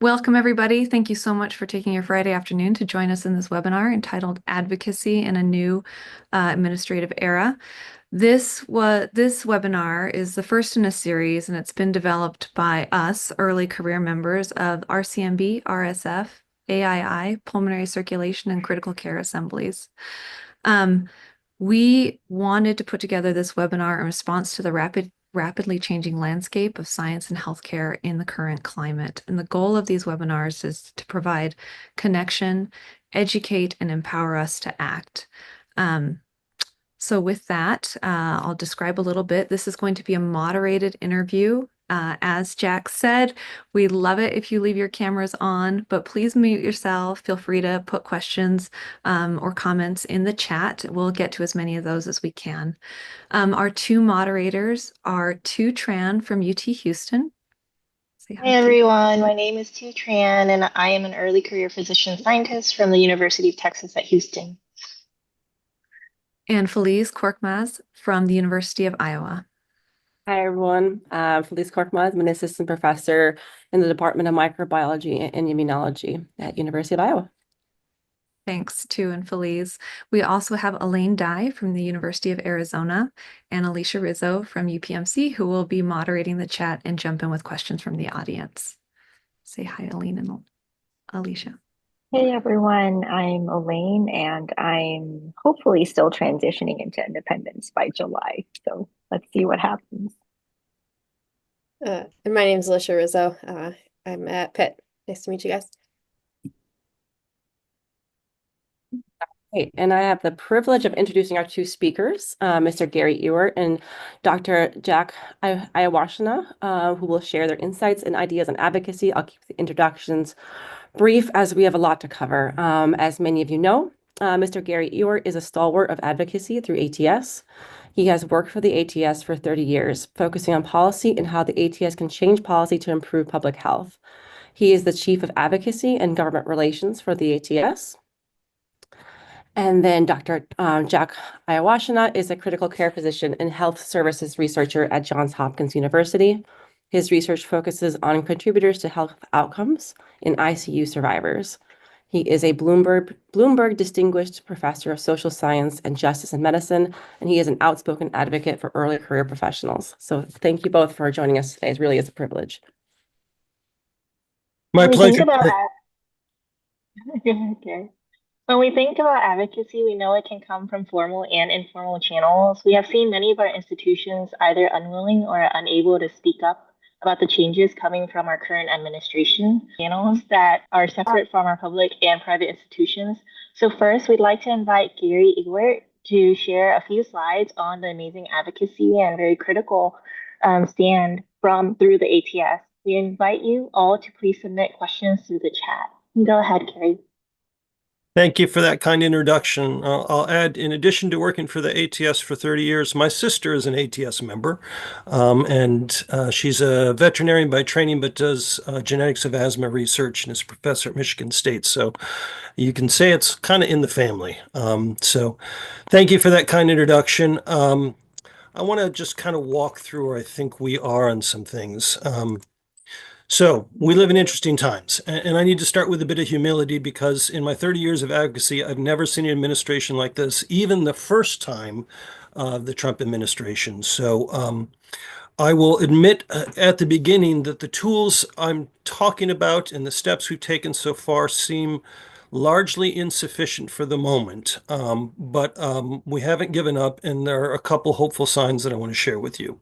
Welcome, everybody. Thank you so much for taking your Friday afternoon to join us in this webinar entitled Advocacy in a New Administrative Era. This webinar is the first in a series, and it's been developed by us, early career members of RCMB, RSF, AII, Pulmonary Circulation, and Critical Care Assemblies. We wanted to put together this webinar in response to the rapidly changing landscape of science and healthcare in the current climate. And the goal of these webinars is to provide connection, educate, and empower us to act. So with that, I'll describe a little bit. This is going to be a moderated interview. As Jack said, we love it if you leave your cameras on, but please mute yourself. Feel free to put questions or comments in the chat. We'll get to as many of those as we can. Our two moderators are Thu Tran from UT Houston. Hi everyone, my name is Thu Tran and I am an early career physician scientist from the University of Texas at Houston. And Filiz Korkmaz from the University of Iowa. Hi everyone, Filiz Korkmaz. I'm an assistant professor in the Department of Microbiology and Immunology at University of Iowa. Thanks, Thu and Filiz. We also have Alane Dy from the University of Arizona and Alicia Rizzo from UPMC, who will be moderating the chat and jump in with questions from the audience. Say hi, Alane and Alicia. Hey everyone, I'm Alane and I'm hopefully still transitioning into independence by July. So let's see what happens. And my name is Alicia Rizzo. I'm at Pitt. Nice to meet you guys. Great. And I have the privilege of introducing our two speakers, Mr. Gary Ewart and Dr. Jack Iwashyna, who will share their insights and ideas on advocacy. I'll keep the introductions brief as we have a lot to cover. As many of you know, Mr. Gary Ewart is a stalwart of advocacy through ATS. He has worked for the ATS for 30 years, focusing on policy and how the ATS can change policy to improve public health. He is the Chief of Advocacy and Government Relations for the ATS. And then Dr. Jack Iwashyna is a critical care physician and health services researcher at Johns Hopkins University. His research focuses on contributors to health outcomes in ICU survivors. He is a Bloomberg Distinguished Professor of Social Science and Justice in Medicine, and he is an outspoken advocate for early career professionals. So thank you both for joining us today. It really is a privilege. My pleasure. When we think about advocacy, we know it can come from formal and informal channels. We have seen many of our institutions either unwilling or unable to speak up about the changes coming from our current administration, channels that are separate from our public and private institutions. So first, we'd like to invite Gary Ewart to share a few slides on the amazing advocacy and very critical stand through the ATS. We invite you all to please submit questions through the chat. Go ahead, Gary. Thank you for that kind introduction. I'll add, in addition to working for the ATS for 30 years, my sister is an ATS member, and she's a veterinarian by training, but does genetics of asthma research and is a professor at Michigan State. So you can say it's kind of in the family. So thank you for that kind introduction. I want to just kind of walk through where I think we are on some things. So we live in interesting times, and I need to start with a bit of humility because in my 30 years of advocacy, I've never seen an administration like this, even the first time of the Trump administration. So I will admit at the beginning that the tools I'm talking about and the steps we've taken so far seem largely insufficient for the moment, but we haven't given up, and there are a couple hopeful signs that I want to share with you.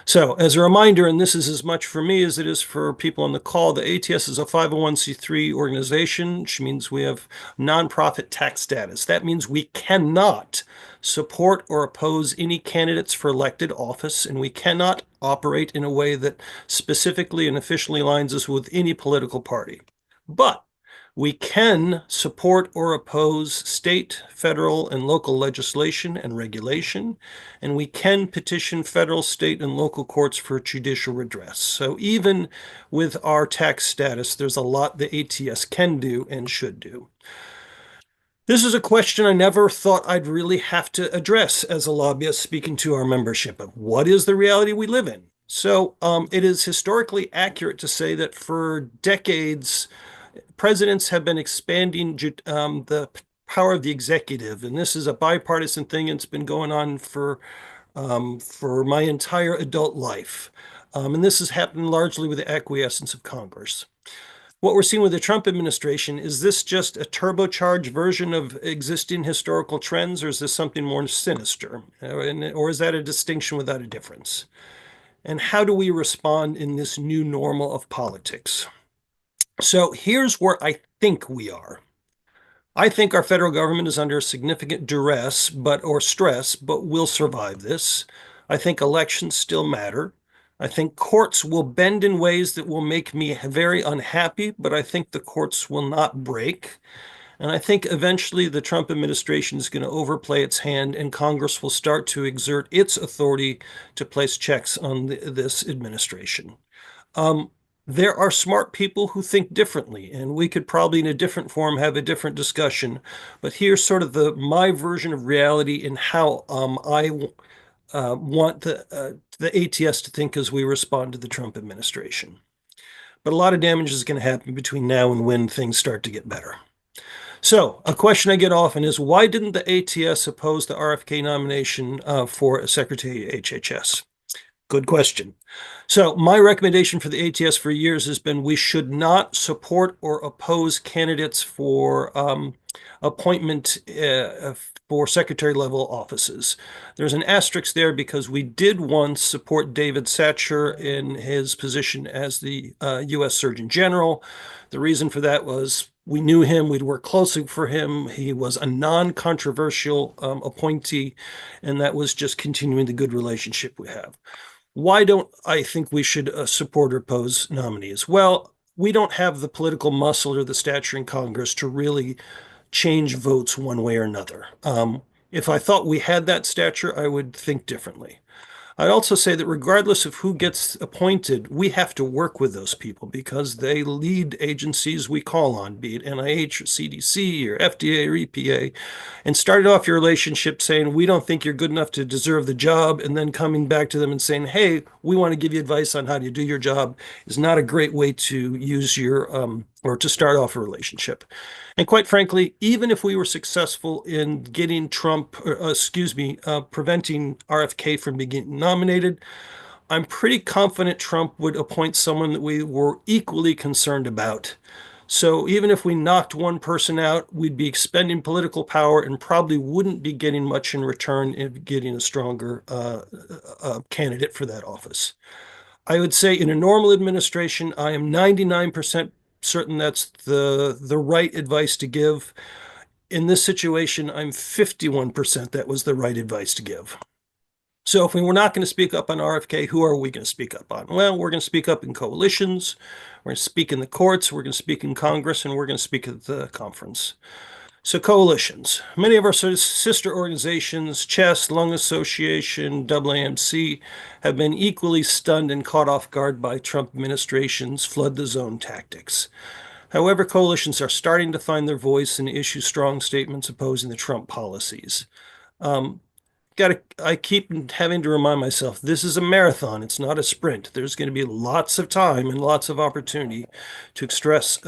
So as a reminder, and this is as much for me as it is for people on the call, the ATS is a 501c3 organization, which means we have nonprofit tax status. That means we cannot support or oppose any candidates for elected office, and we cannot operate in a way that specifically and officially aligns us with any political party. But we can support or oppose state, federal, and local legislation and regulation, and we can petition federal, state, and local courts for judicial redress. So even with our tax status, there's a lot the ATS can do and should do. This is a question I never thought I'd really have to address as a lobbyist speaking to our membership of what is the reality we live in. So it is historically accurate to say that for decades, presidents have been expanding the power of the executive, and this is a bipartisan thing. It's been going on for my entire adult life. And this has happened largely with the acquiescence of Congress. What we're seeing with the Trump administration, is this just a turbocharged version of existing historical trends, or is this something more sinister? Or is that a distinction without a difference? And how do we respond in this new normal of politics? So here's where I think we are. I think our federal government is under significant duress or stress, but will survive this. I think elections still matter. I think courts will bend in ways that will make me very unhappy, but I think the courts will not break. And I think eventually the Trump administration is going to overplay its hand, and Congress will start to exert its authority to place checks on this administration. There are smart people who think differently, and we could probably in a different form have a different discussion. But here's sort of my version of reality and how I want the ATS to think as we respond to the Trump administration. But a lot of damage is going to happen between now and when things start to get better. So a question I get often is, why didn't the ATS oppose the RFK nomination for Secretary of HHS? Good question. So my recommendation for the ATS for years has been we should not support or oppose candidates for appointment for secretary level offices. There's an asterisk there because we did once support David Satcher in his position as the U.S. Surgeon General. The reason for that was we knew him, we'd worked closely for him. He was a non-controversial appointee, and that was just continuing the good relationship we have. Why don't I think we should support or oppose nominees? Well, we don't have the political muscle or the stature in Congress to really change votes one way or another. If I thought we had that stature, I would think differently. I'd also say that regardless of who gets appointed, we have to work with those people because they lead agencies we call on, be it NIH or CDC or FDA or EPA, and started off your relationship saying, we don't think you're good enough to deserve the job, and then coming back to them and saying, hey, we want to give you advice on how to do your job is not a great way to use your or to start off a relationship. And quite frankly, even if we were successful in getting preventing RFK from being nominated, I'm pretty confident Trump would appoint someone that we were equally concerned about. So even if we knocked one person out, we'd be expending political power and probably wouldn't be getting much in return in getting a stronger candidate for that office. I would say in a normal administration, I am 99% certain that's the right advice to give. In this situation, I'm 51% that was the right advice to give. So if we were not going to speak up on RFK, who are we going to speak up on? Well, we're going to speak up in coalitions, we're going to speak in the courts, we're going to speak in Congress, and we're going to speak at the conference. So coalitions. Many of our sister organizations, Chest, Lung Association, AAMC, have been equally stunned and caught off guard by Trump administration's flood the zone tactics. However, coalitions are starting to find their voice and issue strong statements opposing the Trump policies. I keep having to remind myself, this is a marathon, it's not a sprint. There's going to be lots of time and lots of opportunity to express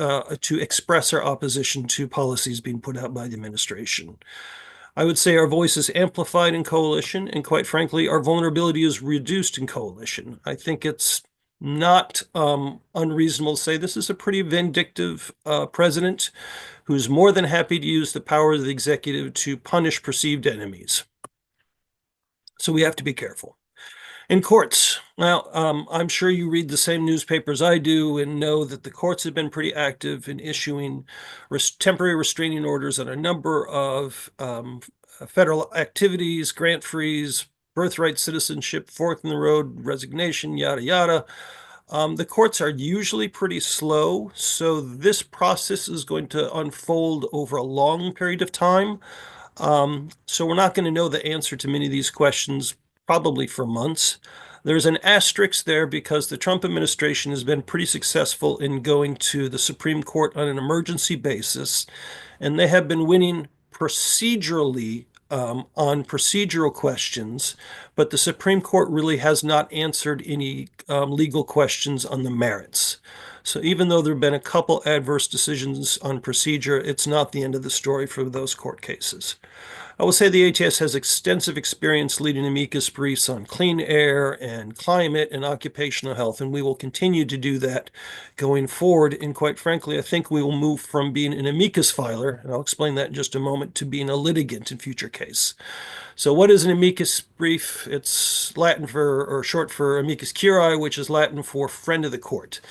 our opposition to policies being put out by the administration. I would say our voice is amplified in coalition, and quite frankly, our vulnerability is reduced in coalition. I think it's not unreasonable to say this is a pretty vindictive president who's more than happy to use the power of the executive to punish perceived enemies. So we have to be careful. In courts, now, I'm sure you read the same newspapers I do and know that the courts have been pretty active in issuing temporary restraining orders on a number of federal activities, grant freeze, birthright citizenship, fork in the road, resignation, yada, yada. The courts are usually pretty slow, so this process is going to unfold over a long period of time. So we're not going to know the answer to many of these questions probably for months. There's an asterisk there because the Trump administration has been pretty successful in going to the Supreme Court on an emergency basis, and they have been winning procedurally on procedural questions, but the Supreme Court really has not answered any legal questions on the merits. So even though there have been a couple adverse decisions on procedure, it's not the end of the story for those court cases. I will say the ATS has extensive experience leading amicus briefs on clean air and climate and occupational health, and we will continue to do that going forward. And quite frankly, I think we will move from being an amicus filer, and I'll explain that in just a moment, to being a litigant in future case. So what is an amicus brief? It's Latin for, or short for amicus curiae, which is Latin for friend of the court.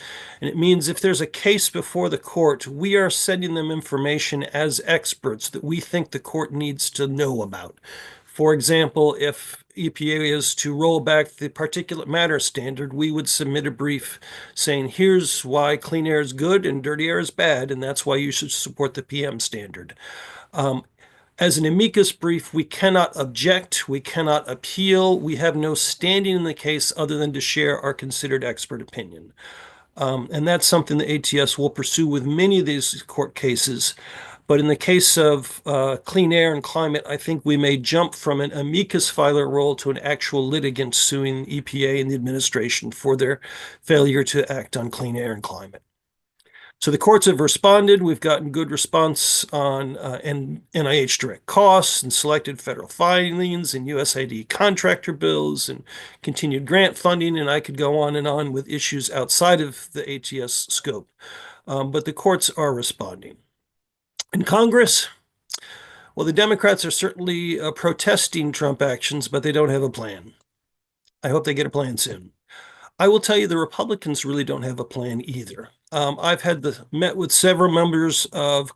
And it means if there's a case before the court, we are sending them information as experts that we think the court needs to know about. For example, if EPA is to roll back the particulate matter standard, we would submit a brief saying, here's why clean air is good and dirty air is bad, and that's why you should support the PM standard. As an amicus brief, we cannot object, we cannot appeal, we have no standing in the case other than to share our considered expert opinion. And that's something the ATS will pursue with many of these court cases. But in the case of clean air and climate, I think we may jump from an amicus filer role to an actual litigant suing EPA and the administration for their failure to act on clean air and climate. So the courts have responded. We've gotten good response on NIH direct costs and selected federal filings and USAID contractor bills and continued grant funding. And I could go on and on with issues outside of the ATS scope. But the courts are responding. In Congress, well, the Democrats are certainly protesting Trump actions, but they don't have a plan. I hope they get a plan soon. I will tell you the Republicans really don't have a plan either. I've met with several members of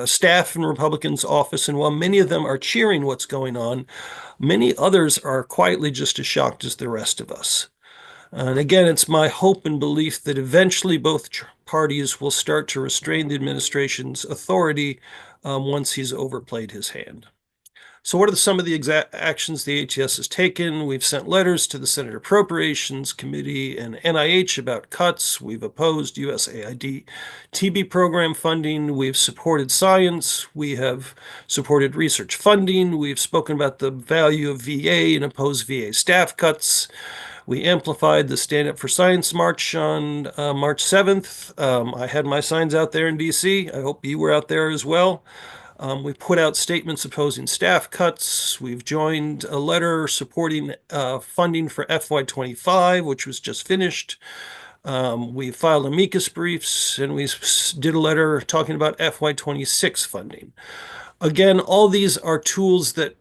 staff in Republicans' office, and while many of them are cheering what's going on, many others are quietly just as shocked as the rest of us. And again, it's my hope and belief that eventually both parties will start to restrain the administration's authority once he's overplayed his hand. So what are some of the exact actions the ATS has taken? We've sent letters to the Senate Appropriations Committee and NIH about cuts. We've opposed USAID TB program funding. We've supported science. We have supported research funding. We've spoken about the value of VA and opposed VA staff cuts. We amplified the Stand Up for Science March on March 7th. I had my signs out there in DC. I hope you were out there as well. We put out statements opposing staff cuts. We've joined a letter supporting funding for FY25, which was just finished. We filed amicus briefs, and we did a letter talking about FY26 funding. Again, all these are tools that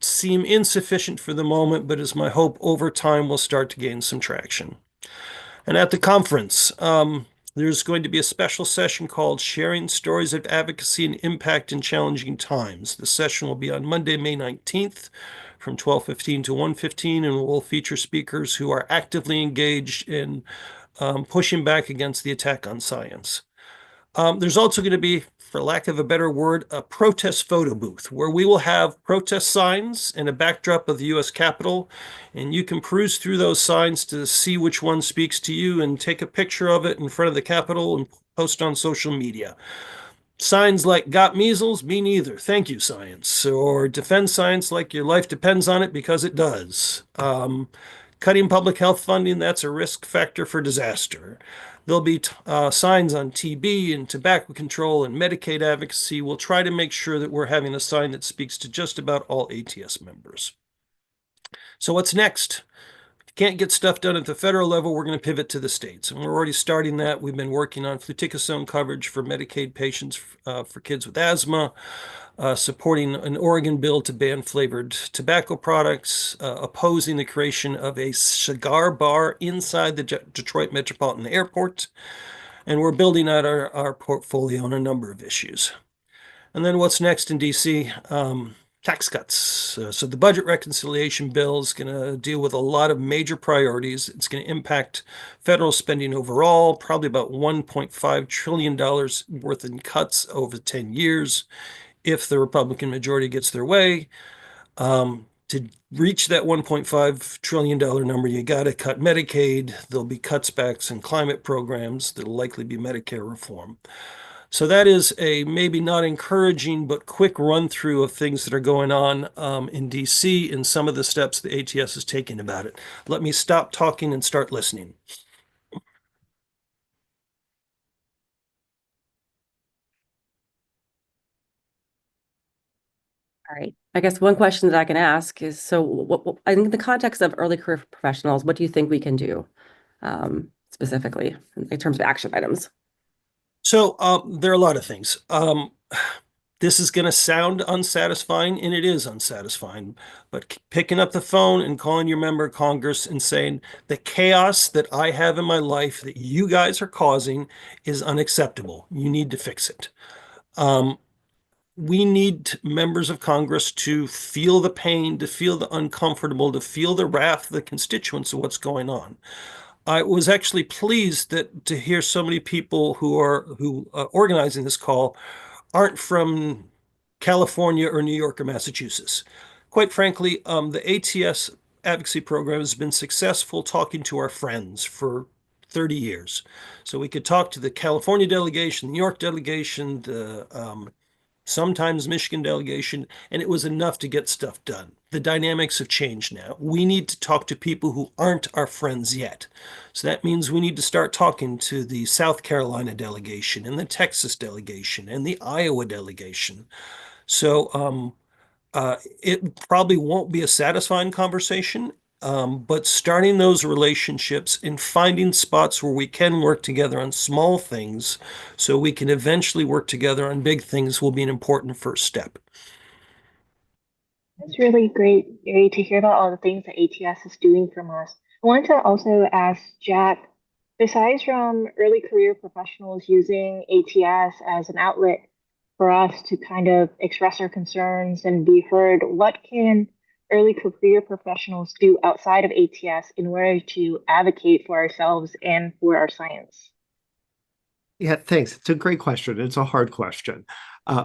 seem insufficient for the moment, but is my hope over time will start to gain some traction. And at the conference, there's going to be a special session called Sharing Stories of Advocacy and Impact in Challenging Times. The session will be on Monday, May 19th from 12:15 to 1:15, and will feature speakers who are actively engaged in pushing back against the attack on science. There's also going to be, for lack of a better word, a protest photo booth where we will have protest signs and a backdrop of the U.S. Capitol, and you can peruse through those signs to see which one speaks to you and take a picture of it in front of the Capitol and post on social media. Signs like "Got measles? Me neither. Thank you, science." Or "Defend science like your life depends on it, because it does." Cutting public health funding, that's a risk factor for disaster. There'll be signs on TB and tobacco control and Medicaid advocacy. We'll try to make sure that we're having a sign that speaks to just about all ATS members. So what's next? If you can't get stuff done at the federal level, we're going to pivot to the states. And we're already starting that. We've been working on fluticasone coverage for Medicaid patients for kids with asthma, supporting an Oregon bill to ban flavored tobacco products, opposing the creation of a cigar bar inside the Detroit Metropolitan Airport. And we're building out our portfolio on a number of issues. And then what's next in DC? Tax cuts. So the budget reconciliation bill is going to deal with a lot of major priorities. It's going to impact federal spending overall, probably about $1.5 trillion worth in cuts over 10 years. If the Republican majority gets their way. To reach that $1.5 trillion number, you got to cut Medicaid. There'll be cuts back in climate programs. There'll likely be Medicare reform. So that is a maybe not encouraging, but quick run through of things that are going on in DC and some of the steps the ATS is taking about it. Let me stop talking and start listening. All right. I guess one question that I can ask is, so I think in the context of early career professionals, what do you think we can do specifically in terms of action items? So there are a lot of things. This is going to sound unsatisfying, and it is unsatisfying, but picking up the phone and calling your member of Congress and saying the chaos that I have in my life that you guys are causing is unacceptable. You need to fix it. We need members of Congress to feel the pain, to feel the uncomfortable, to feel the wrath of the constituents of what's going on. I was actually pleased to hear so many people who are organizing this call aren't from California or New York or Massachusetts. Quite frankly, the ATS advocacy program has been successful talking to our friends for 30 years. So we could talk to the California delegation, the New York delegation, the sometimes Michigan delegation, and it was enough to get stuff done. The dynamics have changed now. We need to talk to people who aren't our friends yet. So that means we need to start talking to the South Carolina delegation and the Texas delegation and the Iowa delegation. So it probably won't be a satisfying conversation, but starting those relationships and finding spots where we can work together on small things so we can eventually work together on big things will be an important first step. That's really great, Gary, to hear about all the things that ATS is doing from us. I wanted to also ask Jack, besides from early career professionals using ATS as an outlet for us to kind of express our concerns and be heard, what can early career professionals do outside of ATS in order to advocate for ourselves and for our science? Yeah, thanks. It's a great question. It's a hard question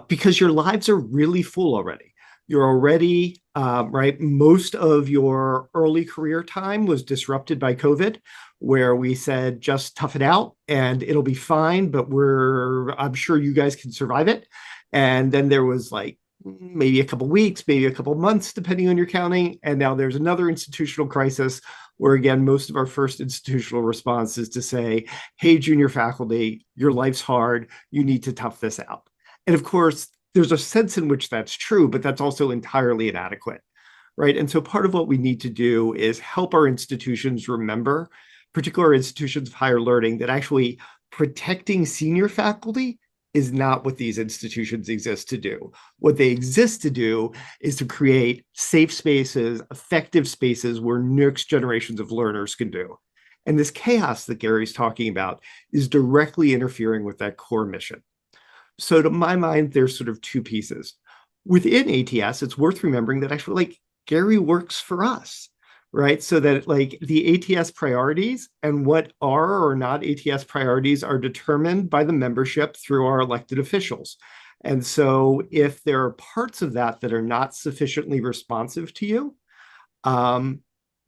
because your lives are really full already. You're already, right? Most of your early career time was disrupted by COVID, where we said, just tough it out and it'll be fine, but I'm sure you guys can survive it. And then there was like maybe a couple weeks, maybe a couple months, depending on your counting. And now there's another institutional crisis where, again, most of our first institutional response is to say, hey, junior faculty, your life's hard. You need to tough this out. And of course, there's a sense in which that's true, but that's also entirely inadequate, right? And so part of what we need to do is help our institutions remember, particularly institutions of higher learning, that actually protecting senior faculty is not what these institutions exist to do. What they exist to do is to create safe spaces, effective spaces where next generations of learners can do. And this chaos that Gary's talking about is directly interfering with that core mission. So to my mind, there's sort of two pieces. Within ATS, it's worth remembering that actually, like, Gary works for us, right? So that like the ATS priorities and what are or not ATS priorities are determined by the membership through our elected officials. And so if there are parts of that that are not sufficiently responsive to you,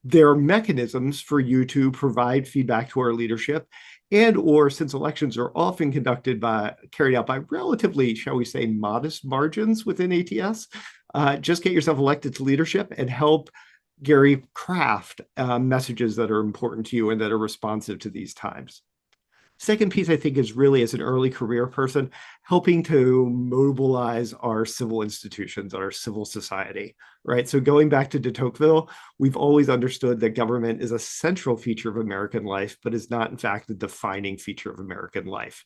there are mechanisms for you to provide feedback to our leadership, and or since elections are often carried out by relatively, shall we say, modest margins within ATS, just get yourself elected to leadership and help Gary craft messages that are important to you and that are responsive to these times. Second piece, I think, is really, as an early career person, helping to mobilize our civil institutions, our civil society, right? So going back to de Tocqueville, we've always understood that government is a central feature of American life, but is not, in fact, the defining feature of American life.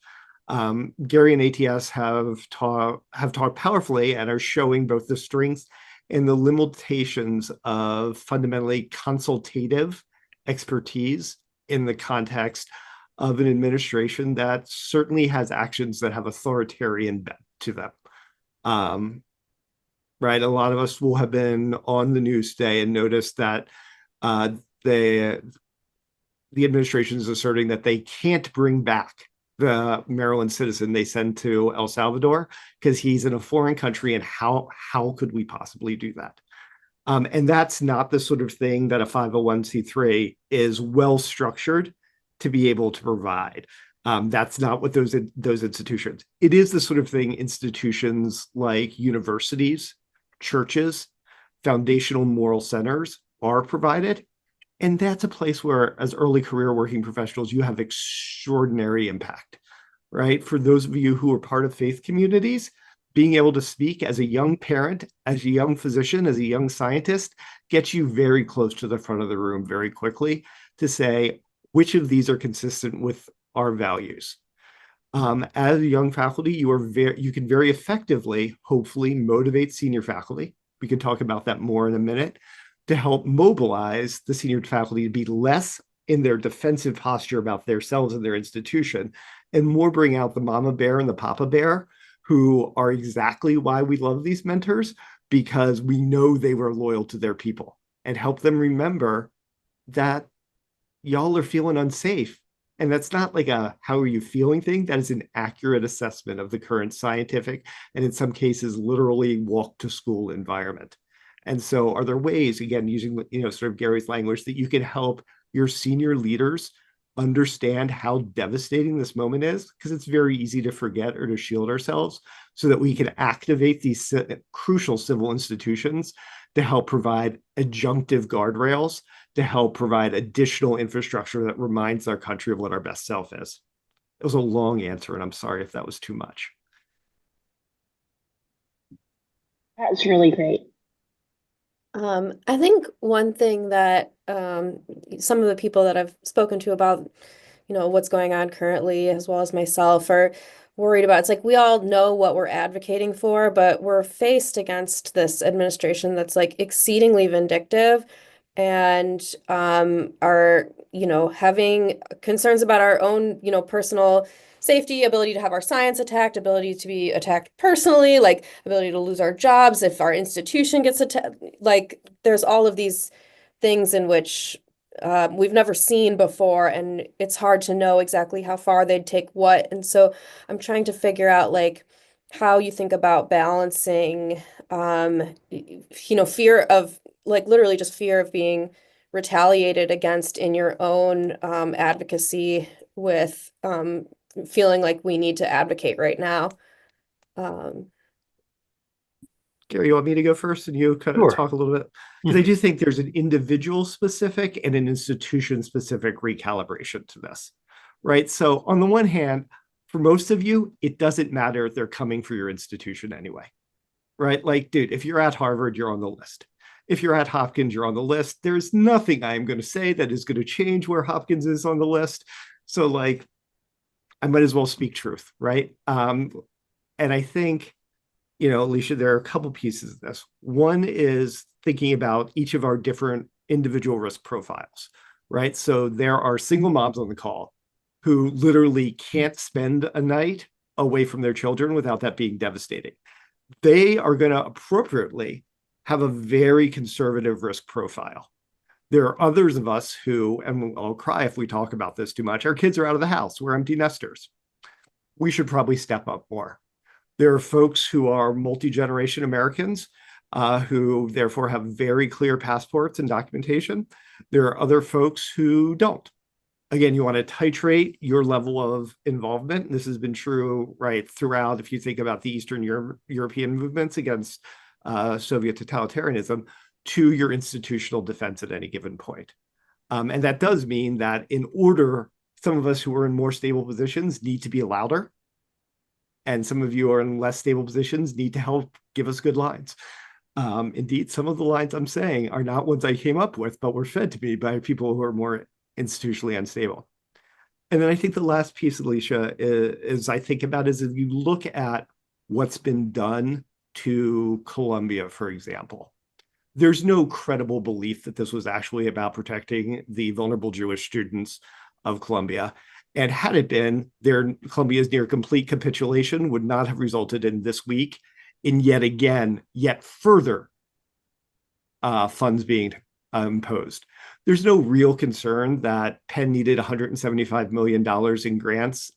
Gary and ATS have talked powerfully and are showing both the strengths and the limitations of fundamentally consultative expertise in the context of an administration that certainly has actions that have authoritarian bent to them. Right, a lot of us will have been on the news today and noticed that the administration is asserting that they can't bring back the Maryland citizen they sent to El Salvador because he's in a foreign country, and how could we possibly do that? And that's not the sort of thing that a 501c3 is well structured to be able to provide. That's not what those institutions. It is the sort of thing institutions like universities, churches, foundational moral centers are provided. And that's a place where, as early career working professionals, you have extraordinary impact, right? For those of you who are part of faith communities, being able to speak as a young parent, as a young physician, as a young scientist, gets you very close to the front of the room very quickly to say, which of these are consistent with our values? As a young faculty, you can very effectively, hopefully, motivate senior faculty. We can talk about that more in a minute, to help mobilize the senior faculty to be less in their defensive posture about themselves and their institution, and more bring out the mama bear and the papa bear, who are exactly why we love these mentors, because we know they were loyal to their people, and help them remember that y'all are feeling unsafe. And that's not like a how are you feeling thing. That is an accurate assessment of the current scientific, and in some cases, literally walk to school environment. And so are there ways, again, using, sort of Gary's language, that you can help your senior leaders understand how devastating this moment is? Because it's very easy to forget or to shield ourselves, so that we can activate these crucial civil institutions to help provide adjunctive guardrails, to help provide additional infrastructure that reminds our country of what our best self is. It was a long answer, and I'm sorry if that was too much. That's really great. I think one thing that some of the people that I've spoken to about, what's going on currently, as well as myself, are worried about. It's like we all know what we're advocating for, but we're faced against this administration that's like exceedingly vindictive, and are, having concerns about our own, personal safety, ability to have our science attacked, ability to be attacked personally, like ability to lose our jobs if our institution gets attacked. Like there's all of these things in which we've never seen before, and it's hard to know exactly how far they'd take what. And so I'm trying to figure out like how you think about balancing, fear of, like, literally just fear of being retaliated against in your own advocacy, with feeling like we need to advocate right now. Gary, you want me to go first and you kind of Sure. talk a little bit? Because I do think there's an individual specific and an institution specific recalibration to this, right? So on the one hand, for most of you, it doesn't matter if they're coming for your institution anyway, right? Like, dude, if you're at Harvard, you're on the list. If you're at Hopkins, you're on the list. There's nothing I'm going to say that is going to change where Hopkins is on the list. So like, I might as well speak truth, right? And I think, Alicia, there are a couple pieces of this. One is thinking about each of our different individual risk profiles, right? So there are single moms on the call who literally can't spend a night away from their children without that being devastating. They are going to appropriately have a very conservative risk profile. There are others of us who, and I'll cry if we talk about this too much, our kids are out of the house, we're empty nesters. We should probably step up more. There are folks who are multi-generation Americans who therefore have very clear passports and documentation. There are other folks who don't. Again, you want to titrate your level of involvement. This has been true right throughout, if you think about the Eastern European movements against Soviet totalitarianism, to your institutional defense at any given point. And that does mean that in order, some of us who are in more stable positions need to be louder, and some of you are in less stable positions need to help give us good lines. Indeed, some of the lines I'm saying are not ones I came up with, but were fed to me by people who are more institutionally unstable. And then I think the last piece, Alicia, is I think about is if you look at what's been done to Columbia, for example, there's no credible belief that this was actually about protecting the vulnerable Jewish students of Columbia. And had it been, Columbia's near complete capitulation would not have resulted in this week in yet further funds being imposed. There's no real concern that Penn needed $175 million in grants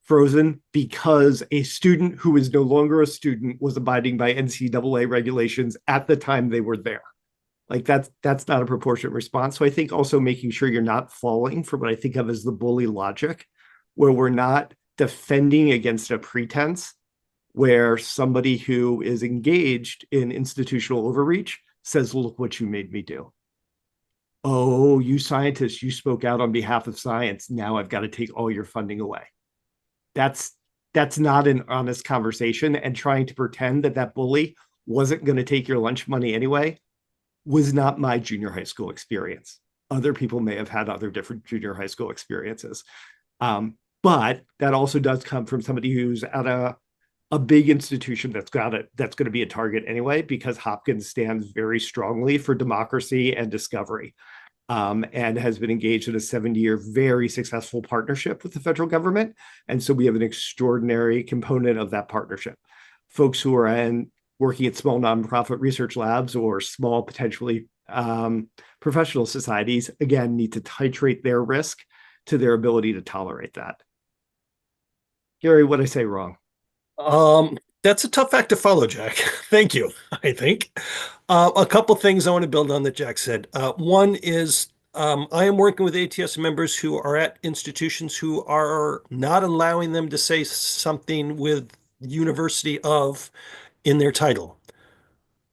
frozen because a student who is no longer a student was abiding by NCAA regulations at the time they were there. Like that's not a proportionate response. So I think also making sure you're not falling for what I think of as the bully logic where we're not defending against a pretense where somebody who is engaged in institutional overreach says, look what you made me do. Oh, you scientists, you spoke out on behalf of science. Now I've got to take all your funding away. That's not an honest conversation. And trying to pretend that that bully wasn't going to take your lunch money anyway was not my junior high school experience. Other people may have had other different junior high school experiences. But that also does come from somebody who's at a big institution that's going to be a target anyway, because Hopkins stands very strongly for democracy and discovery, and has been engaged in a 70-year, very successful partnership with the federal government. And so we have an extraordinary component of that partnership. Folks who are working at small nonprofit research labs or small, potentially professional societies, again, need to titrate their risk to their ability to tolerate that. Gary, what did I say wrong? That's a tough act to follow, Jack. Thank you. I think a couple things I want to build on that Jack said. One is I am working with ATS members who are at institutions who are not allowing them to say something with university of in their title,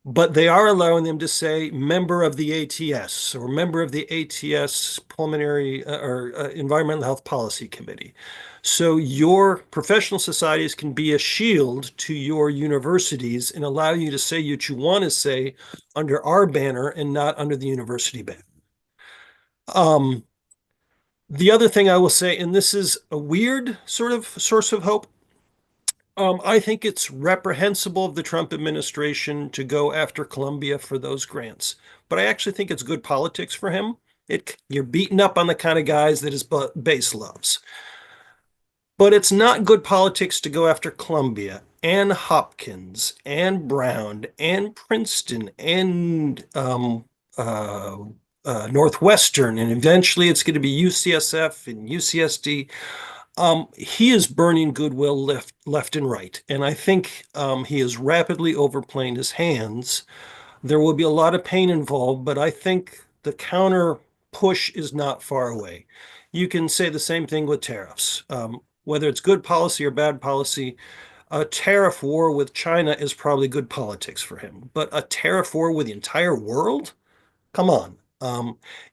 but they are allowing them to say member of the ATS or member of the ATS Pulmonary or Environmental Health Policy Committee. So your professional societies can be a shield to your universities and allow you to say what you want to say under our banner and not under the university banner. The other thing I will say, and this is a weird sort of source of hope, I think it's reprehensible of the Trump administration to go after Columbia for those grants, but I actually think it's good politics for him. You're beating up on the kind of guys that his base loves. But it's not good politics to go after Columbia and Hopkins and Brown and Princeton and Northwestern, and eventually it's going to be UCSF and UCSD. He is burning goodwill left and right, and I think he is rapidly overplaying his hands. There will be a lot of pain involved, but I think the counter push is not far away. You can say the same thing with tariffs. Whether it's good policy or bad policy, a tariff war with China is probably good politics for him. But a tariff war with the entire world? Come on.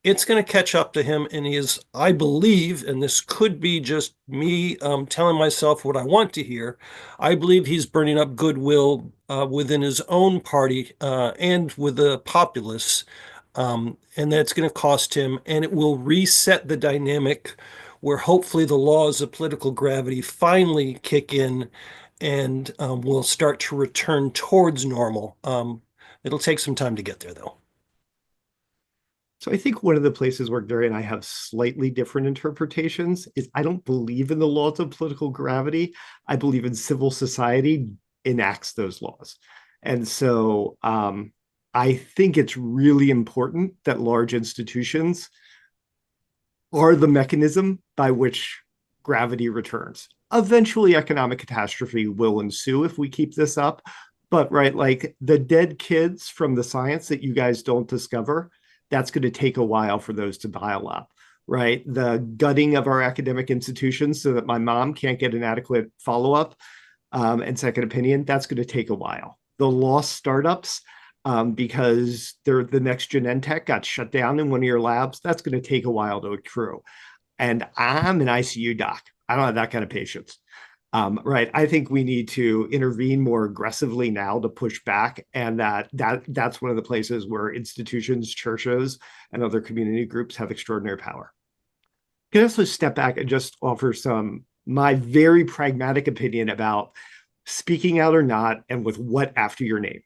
It's going to catch up to him, and he is, I believe, and this could be just me telling myself what I want to hear, I believe he's burning up goodwill within his own party and with the populists, and that's going to cost him, and it will reset the dynamic where hopefully the laws of political gravity finally kick in and will start to return towards normal. It'll take some time to get there, though. So I think one of the places where Gary and I have slightly different interpretations is I don't believe in the laws of political gravity. I believe in civil society enacts those laws. And so I think it's really important that large institutions are the mechanism by which gravity returns. Eventually, economic catastrophe will ensue if we keep this up. But right, like the dead kids from the science that you guys don't discover, that's going to take a while for those to pile up, right? The gutting of our academic institutions so that my mom can't get an adequate follow-up and second opinion, that's going to take a while. The lost startups, because the next Genentech got shut down in one of your labs, that's going to take a while to accrue. And I'm an ICU doc. I don't have that kind of patience. Right. I think we need to intervene more aggressively now to push back. And that's one of the places where institutions, churches, and other community groups have extraordinary power. Can I also step back and just offer my very pragmatic opinion about speaking out or not, and with what after your name.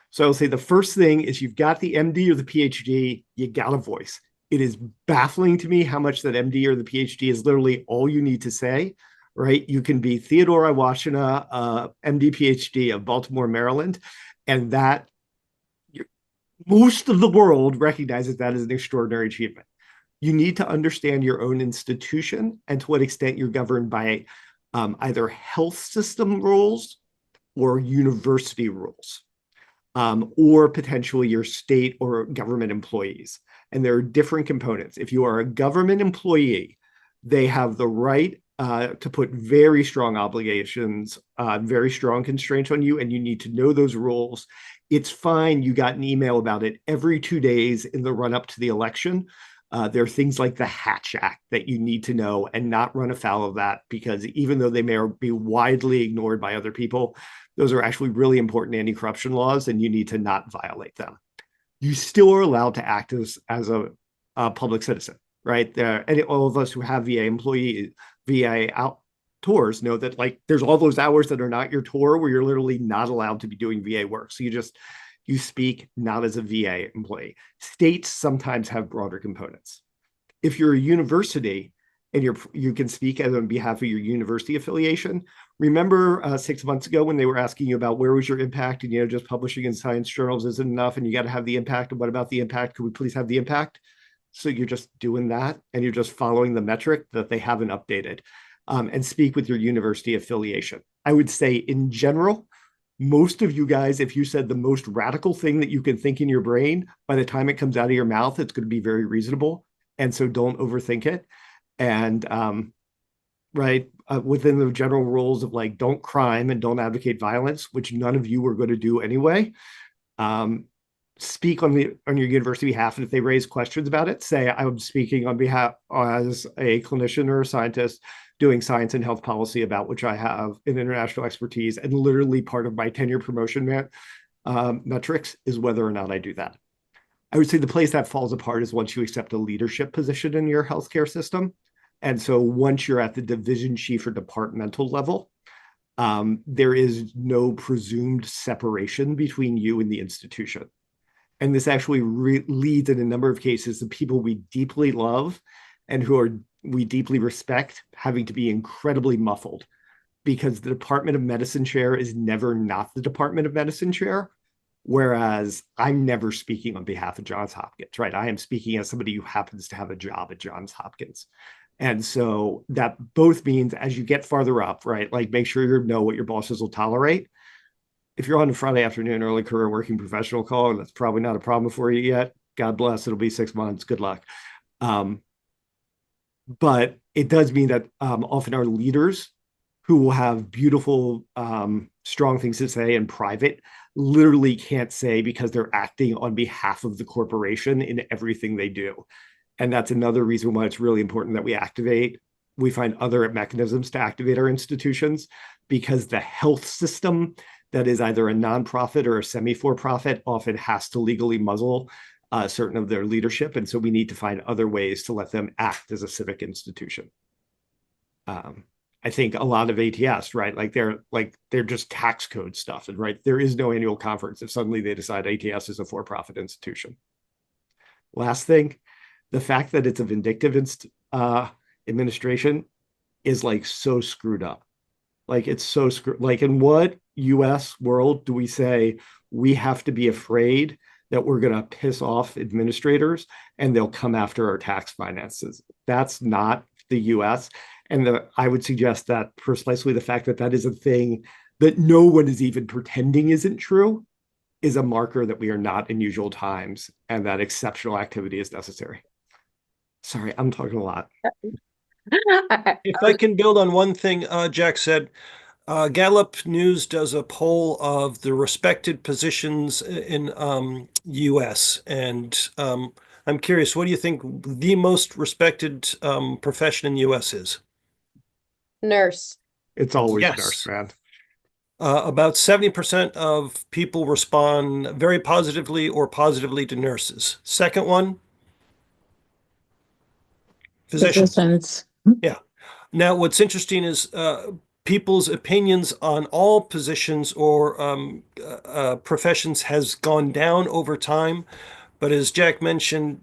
So I'll say the first thing is you've got the MD or the PhD, you got a voice. It is baffling to me how much that MD or the PhD is literally all you need to say. Right? You can be Theodore Iwashyna, MD, PhD of Baltimore, Maryland, and that most of the world recognizes that as an extraordinary achievement. You need to understand your own institution and to what extent you're governed by either health system rules or university rules, or potentially your state or government employees. And there are different components. If you are a government employee, they have the right to put very strong obligations, very strong constraints on you, and you need to know those rules. It's fine. You got an email about it every 2 days in the run up to the election. There are things like the Hatch Act that you need to know and not run afoul of that, because even though they may be widely ignored by other people, those are actually really important anti-corruption laws, and you need to not violate them. You still are allowed to act as a public citizen, right? And all of us who have VA out tours know that, like, there's all those hours that are not your tour where you're literally not allowed to be doing VA work. So you speak not as a VA employee. States sometimes have broader components. If you're a university and you can speak on behalf of your university affiliation, remember 6 months ago when they were asking you about where was your impact, and just publishing in science journals isn't enough, and you got to have the impact. And what about the impact? Could we please have the impact? So you're just doing that, and you're just following the metric that they haven't updated, and speak with your university affiliation. I would say in general, most of you guys, if you said the most radical thing that you can think in your brain, by the time it comes out of your mouth, it's going to be very reasonable. And so don't overthink it. And within the general rules of, like, don't crime and don't advocate violence, which none of you are going to do anyway. Speak on your university behalf, and if they raise questions about it, say I'm speaking on behalf as a clinician or a scientist doing science and health policy, about which I have an international expertise, and literally part of my tenure promotion metrics is whether or not I do that. I would say the place that falls apart is once you accept a leadership position in your healthcare system. And so once you're at the division chief or departmental level, there is no presumed separation between you and the institution. And this actually leads in a number of cases to people we deeply love and we deeply respect having to be incredibly muffled, because the Department of Medicine chair is never not the Department of Medicine chair. Whereas I'm never speaking on behalf of Johns Hopkins, right? I am speaking as somebody who happens to have a job at Johns Hopkins. And so that both means as you get farther up, right, like, make sure you know what your bosses will tolerate. If you're on a Friday afternoon early career working professional call, that's probably not a problem for you yet. God bless. It'll be 6 months. Good luck. But it does mean that often our leaders, who will have beautiful, strong things to say in private, literally can't say because they're acting on behalf of the corporation in everything they do. And that's another reason why it's really important that we find other mechanisms to activate our institutions, because the health system that is either a nonprofit or a semi-for-profit often has to legally muzzle certain of their leadership. And so we need to find other ways to let them act as a civic institution. I think a lot of ATS, right? They're just tax code stuff, and right, there is no annual conference if suddenly they decide ATS is a for-profit institution. Last thing, the fact that it's a vindictive administration is, like, so screwed up. Like, it's so screwed. Like, in what US world do we say we have to be afraid that we're going to piss off administrators and they'll come after our tax finances? That's not the US. And I would suggest that precisely the fact that that is a thing that no one is even pretending isn't true is a marker that we are not in usual times and that exceptional activity is necessary. Sorry, I'm talking a lot. If I can build on one thing Jack said, Gallup News does a poll of the respected positions in US, and I'm curious, what do you think the most respected profession in US is? Nurse. It's always Yes. nurse, man. About 70% of people respond very positively or positively to nurses. Second one, physicians. Yeah. Now, what's interesting is people's opinions on all positions or professions has gone down over time. But as Jack mentioned,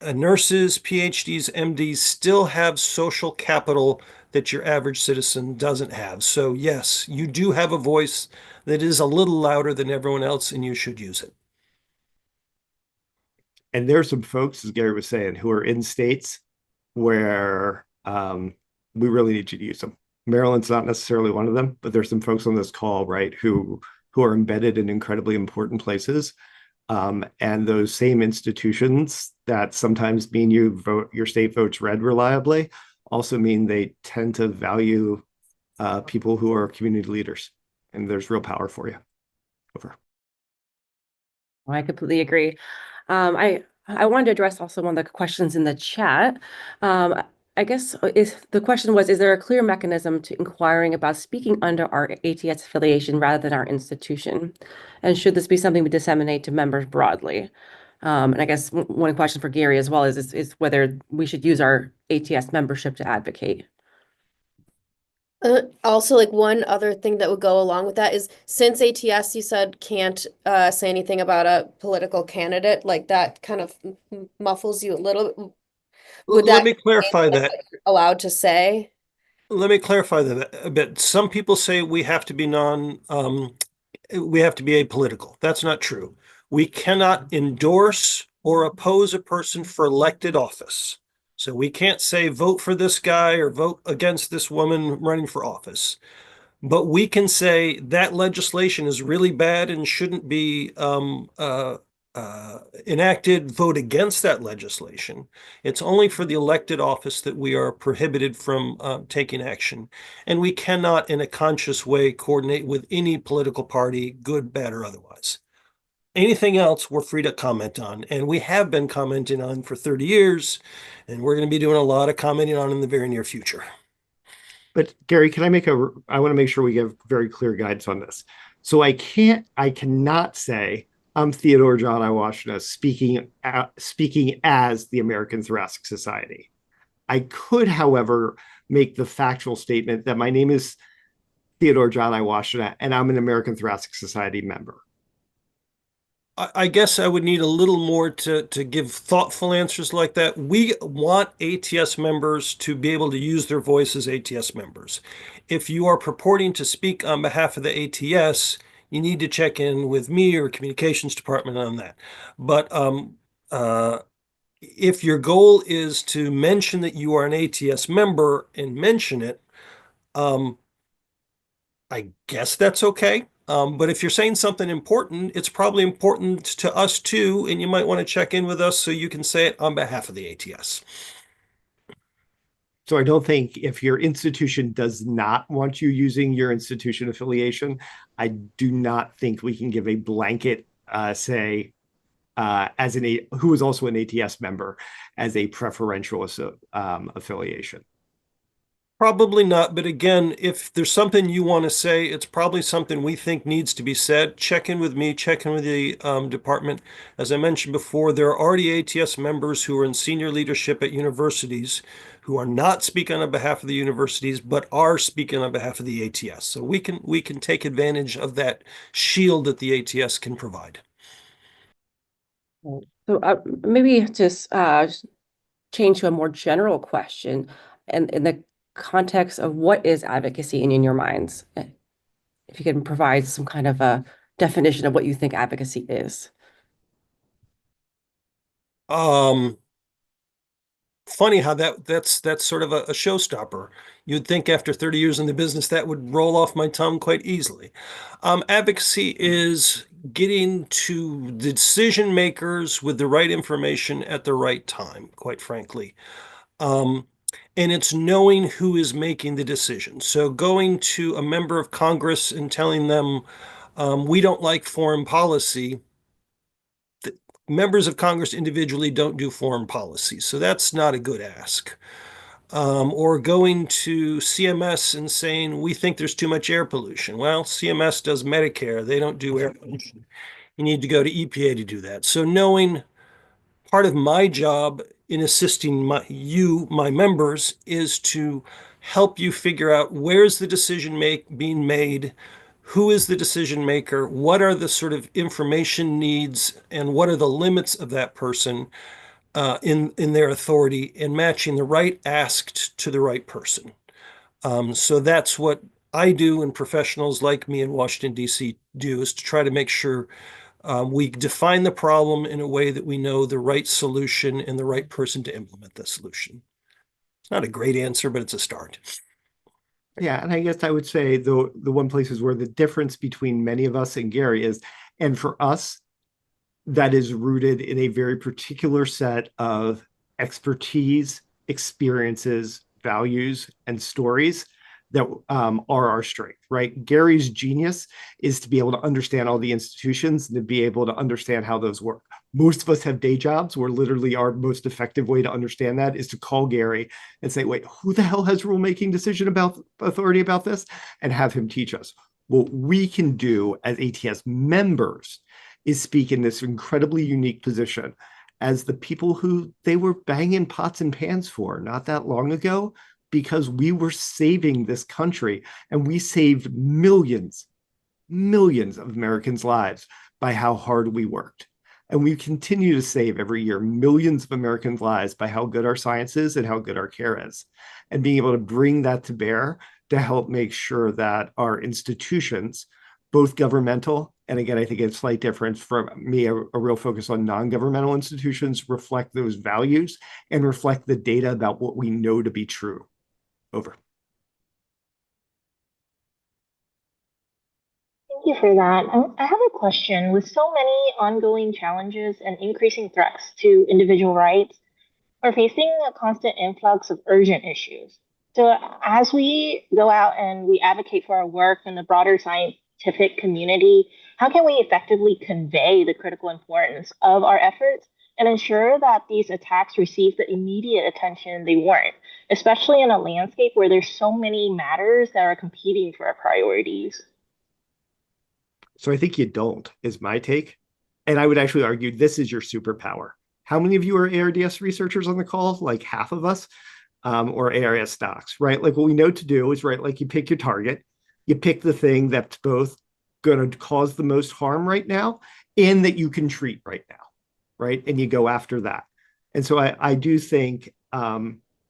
nurses, PhDs, MDs still have social capital that your average citizen doesn't have. So yes, you do have a voice that is a little louder than everyone else, and you should use it. And there's some folks, as Gary was saying, who are in states where we really need you to use them. Maryland's not necessarily one of them, but there's some folks on this call, right, who are embedded in incredibly important places. And those same institutions that sometimes mean your state votes red reliably also mean they tend to value people who are community leaders, and there's real power for you. Over. I completely agree. I wanted to address also one of the questions in the chat. I guess the question was, is there a clear mechanism to inquiring about speaking under our ATS affiliation rather than our institution? And should this be something we disseminate to members broadly? And I guess one question for Gary as well is whether we should use our ATS membership to advocate. Also, like one other thing that would go along with that is, since ATS, you said, can't say anything about a political candidate, like that kind of muffles you a little. Would Let that me clarify that. allowed to say? Let me clarify that a bit. Some people say we have to be we have to be apolitical. That's not true. We cannot endorse or oppose a person for elected office. So we can't say vote for this guy or vote against this woman running for office. But we can say that legislation is really bad and shouldn't be enacted, vote against that legislation. It's only for the elected office that we are prohibited from taking action. And we cannot, in a conscious way, coordinate with any political party, good, bad, or otherwise. Anything else, we're free to comment on. And we have been commenting on for 30 years, and we're going to be doing a lot of commenting on in the very near future. But Gary, I want to make sure we give very clear guidance on this. So I cannot say I'm Theodore John Iwashyna speaking as the American Thoracic Society. I could, however, make the factual statement that my name is Theodore John Iwashyna and I'm an American Thoracic Society member. I guess I would need a little more to give thoughtful answers like that. We want ATS members to be able to use their voice as ATS members. If you are purporting to speak on behalf of the ATS, you need to check in with me or communications department on that. But if your goal is to mention that you are an ATS member and mention it, I guess that's okay. But if you're saying something important, it's probably important to us too, and you might want to check in with us so you can say it on behalf of the ATS. So I don't think, if your institution does not want you using your institution affiliation, I do not think we can give a blanket say as who is also an ATS member as a preferential affiliation. Probably not. But again, if there's something you want to say, it's probably something we think needs to be said. Check in with me, check in with the department. As I mentioned before, there are already ATS members who are in senior leadership at universities who are not speaking on behalf of the universities, but are speaking on behalf of the ATS. So we can take advantage of that shield that the ATS can provide. So maybe just change to a more general question, and in the context of what is advocacy in your minds? If you can provide some kind of a definition of what you think advocacy is. Funny how that's sort of a showstopper. You'd think after 30 years in the business that would roll off my tongue quite easily. Advocacy is getting to the decision makers with the right information at the right time, quite frankly. And it's knowing who is making the decision. So going to a member of Congress and telling them, we don't like foreign policy. Members of Congress individually don't do foreign policy. So that's not a good ask. Or going to CMS and saying, we think there's too much air pollution. Well, CMS does Medicare. They don't do air pollution. You need to go to EPA to do that. So knowing part of my job in assisting my members, is to help you figure out where's the decision being made, who is the decision maker, what are the sort of information needs, and what are the limits of that person in their authority, and matching the right asked to the right person. So that's what I do, and professionals like me in Washington, D.C. do, is to try to make sure we define the problem in a way that we know the right solution and the right person to implement the solution. It's not a great answer, but it's a start. Yeah, and I guess I would say the one place is where the difference between many of us and Gary is, and for us, that is rooted in a very particular set of expertise, experiences, values, and stories that are our strength, right? Gary's genius is to be able to understand all the institutions and to be able to understand how those work. Most of us have day jobs where literally our most effective way to understand that is to call Gary and say, wait, who the hell has rulemaking decision about authority about this? And have him teach us. What we can do as ATS members is speak in this incredibly unique position as the people who they were banging pots and pans for not that long ago, because we were saving this country and we saved millions of Americans' lives by how hard we worked. And we continue to save every year millions of Americans' lives by how good our science is and how good our care is. And being able to bring that to bear to help make sure that our institutions, both governmental, and again, I think it's a slight difference from me, a real focus on non-governmental institutions, reflect those values and reflect the data about what we know to be true. Over. Thank you for that. I have a question. With so many ongoing challenges and increasing threats to individual rights, we're facing a constant influx of urgent issues. So as we go out and we advocate for our work in the broader scientific community, how can we effectively convey the critical importance of our efforts and ensure that these attacks receive the immediate attention they warrant, especially in a landscape where there's so many matters that are competing for our priorities? So I think you don't, is my take. And I would actually argue this is your superpower. How many of you are ARDS researchers on the call? Like half of us, or ARS docs, right? Like what we know to do is, right, like you pick your target, you pick the thing that's both going to cause the most harm right now and that you can treat right now, right? And you go after that. And so I do think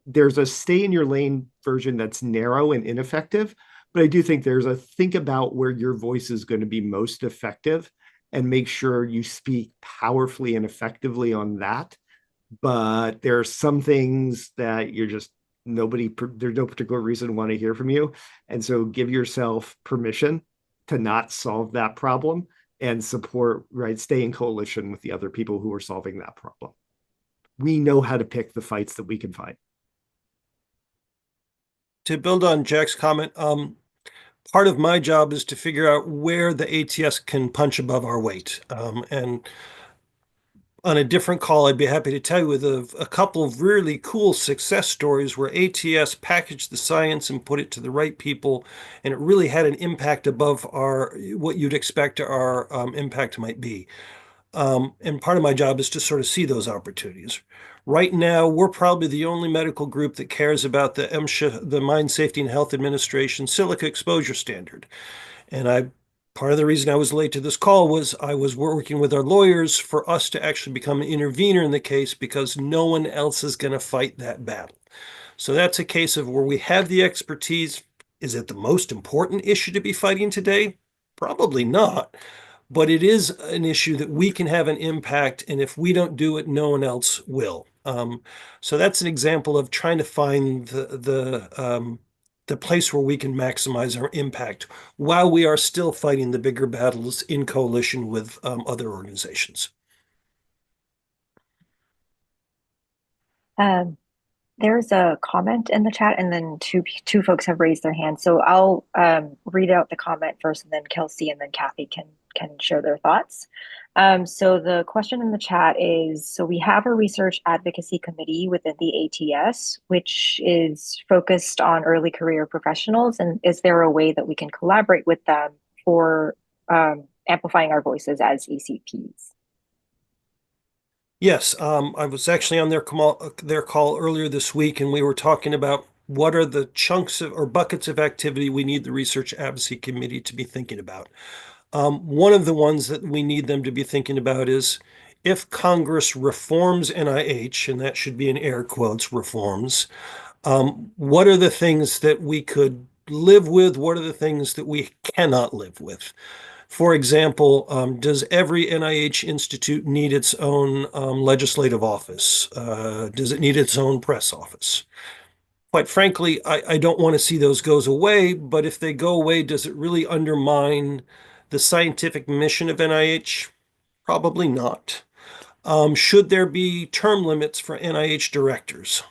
there's a stay in your lane version that's narrow and ineffective, but I do think there's a think about where your voice is going to be most effective and make sure you speak powerfully and effectively on that. But there are some things that you're just there's no particular reason to want to hear from you. And so give yourself permission to not solve that problem and support, right? Stay in coalition with the other people who are solving that problem. We know how to pick the fights that we can fight. To build on Jack's comment, part of my job is to figure out where the ATS can punch above our weight. And on a different call, I'd be happy to tell you with a couple of really cool success stories where ATS packaged the science and put it to the right people, and it really had an impact above what you'd expect our impact might be. And part of my job is to sort of see those opportunities. Right now, we're probably the only medical group that cares about the MSHA, the Mine Safety and Health Administration silica exposure standard. And part of the reason I was late to this call was I was working with our lawyers for us to actually become an intervener in the case because no one else is going to fight that battle. So that's a case of where we have the expertise. Is it the most important issue to be fighting today? Probably not. But it is an issue that we can have an impact, and if we don't do it, no one else will. So that's an example of trying to find the place where we can maximize our impact while we are still fighting the bigger battles in coalition with other organizations. There's a comment in the chat, and then two folks have raised their hands. So I'll read out the comment first, and then Kelsey and then Kathy can share their thoughts. So the question in the chat is, so we have a research advocacy committee within the ATS, which is focused on early career professionals. And is there a way that we can collaborate with them for amplifying our voices as ECPs? Yes, I was actually on their call earlier this week, and we were talking about what are the chunks or buckets of activity we need the research advocacy committee to be thinking about. One of the ones that we need them to be thinking about is if Congress reforms NIH, and that should be in air quotes, reforms, what are the things that we could live with? What are the things that we cannot live with? For example, does every NIH institute need its own legislative office? Does it need its own press office? Quite frankly, I don't want to see those go away, but if they go away, does it really undermine the scientific mission of NIH? Probably not. Should there be term limits for NIH directors?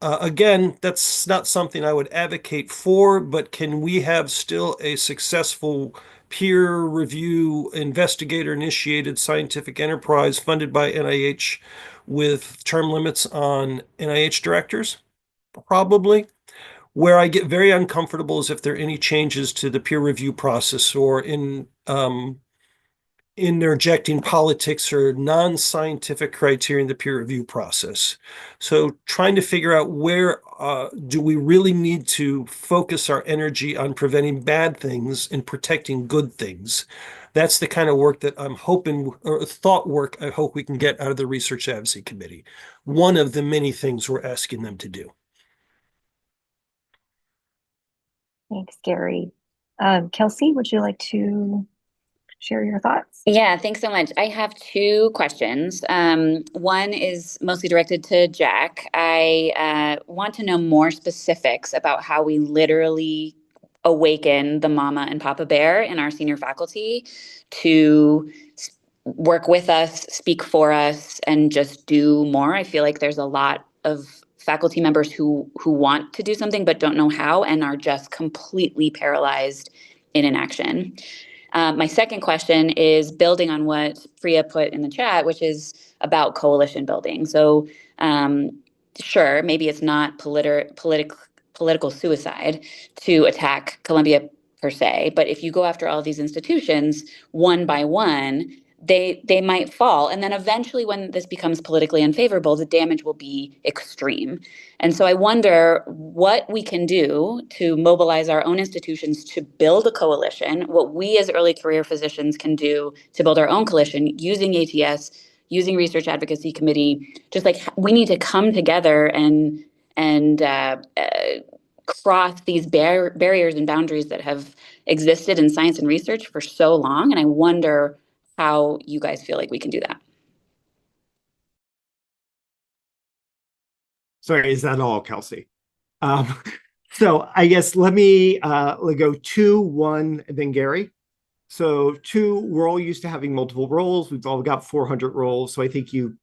Again, that's not something I would advocate for, but can we have still a successful peer review, investigator-initiated scientific enterprise funded by NIH with term limits on NIH directors? Probably. Where I get very uncomfortable is if there are any changes to the peer review process or in interjecting politics or non-scientific criteria in the peer review process. So trying to figure out where do we really need to focus our energy on preventing bad things and protecting good things. That's the kind of work that I'm hoping, or thought work I hope we can get out of the Research Advocacy Committee. One of the many things we're asking them to do. Thanks, Gary. Kelsey, would you like to share your thoughts? Yeah, thanks so much. I have two questions. One is mostly directed to Jack. I want to know more specifics about how we literally awaken the mama and papa bear in our senior faculty to work with us, speak for us, and just do more. I feel like there's a lot of faculty members who want to do something but don't know how and are just completely paralyzed in inaction. My second question is building on what Priya put in the chat, which is about coalition building. So sure, maybe it's not political suicide to attack Columbia per se, but if you go after all these institutions one by one, they might fall. And then eventually when this becomes politically unfavorable, the damage will be extreme. And so I wonder what we can do to mobilize our own institutions to build a coalition, what we as early career physicians can do to build our own coalition using ATS, using Research Advocacy Committee, just like we need to come together and cross these barriers and boundaries that have existed in science and research for so long. And I wonder how you guys feel like we can do that. Sorry, is that all, Kelsey? So I guess let me go 2, 1, and then Gary. So 2, we're all used to having multiple roles. We've all got 400 roles. So I think you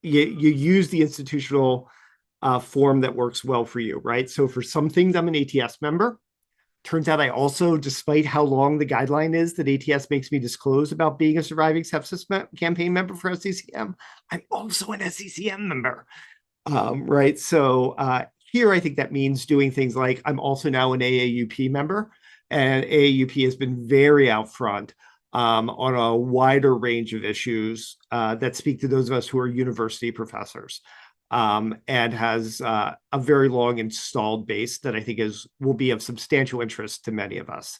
use the institutional form that works well for you, right? So for some things, I'm an ATS member. Turns out I also, despite how long the guideline is that ATS makes me disclose about being a surviving sepsis campaign member for SCCM, I'm also an SCCM member, right? So here, I think that means doing things like I'm also now an AAUP member, and AAUP has been very out front on a wider range of issues that speak to those of us who are university professors. And has a very long installed base that I think will be of substantial interest to many of us.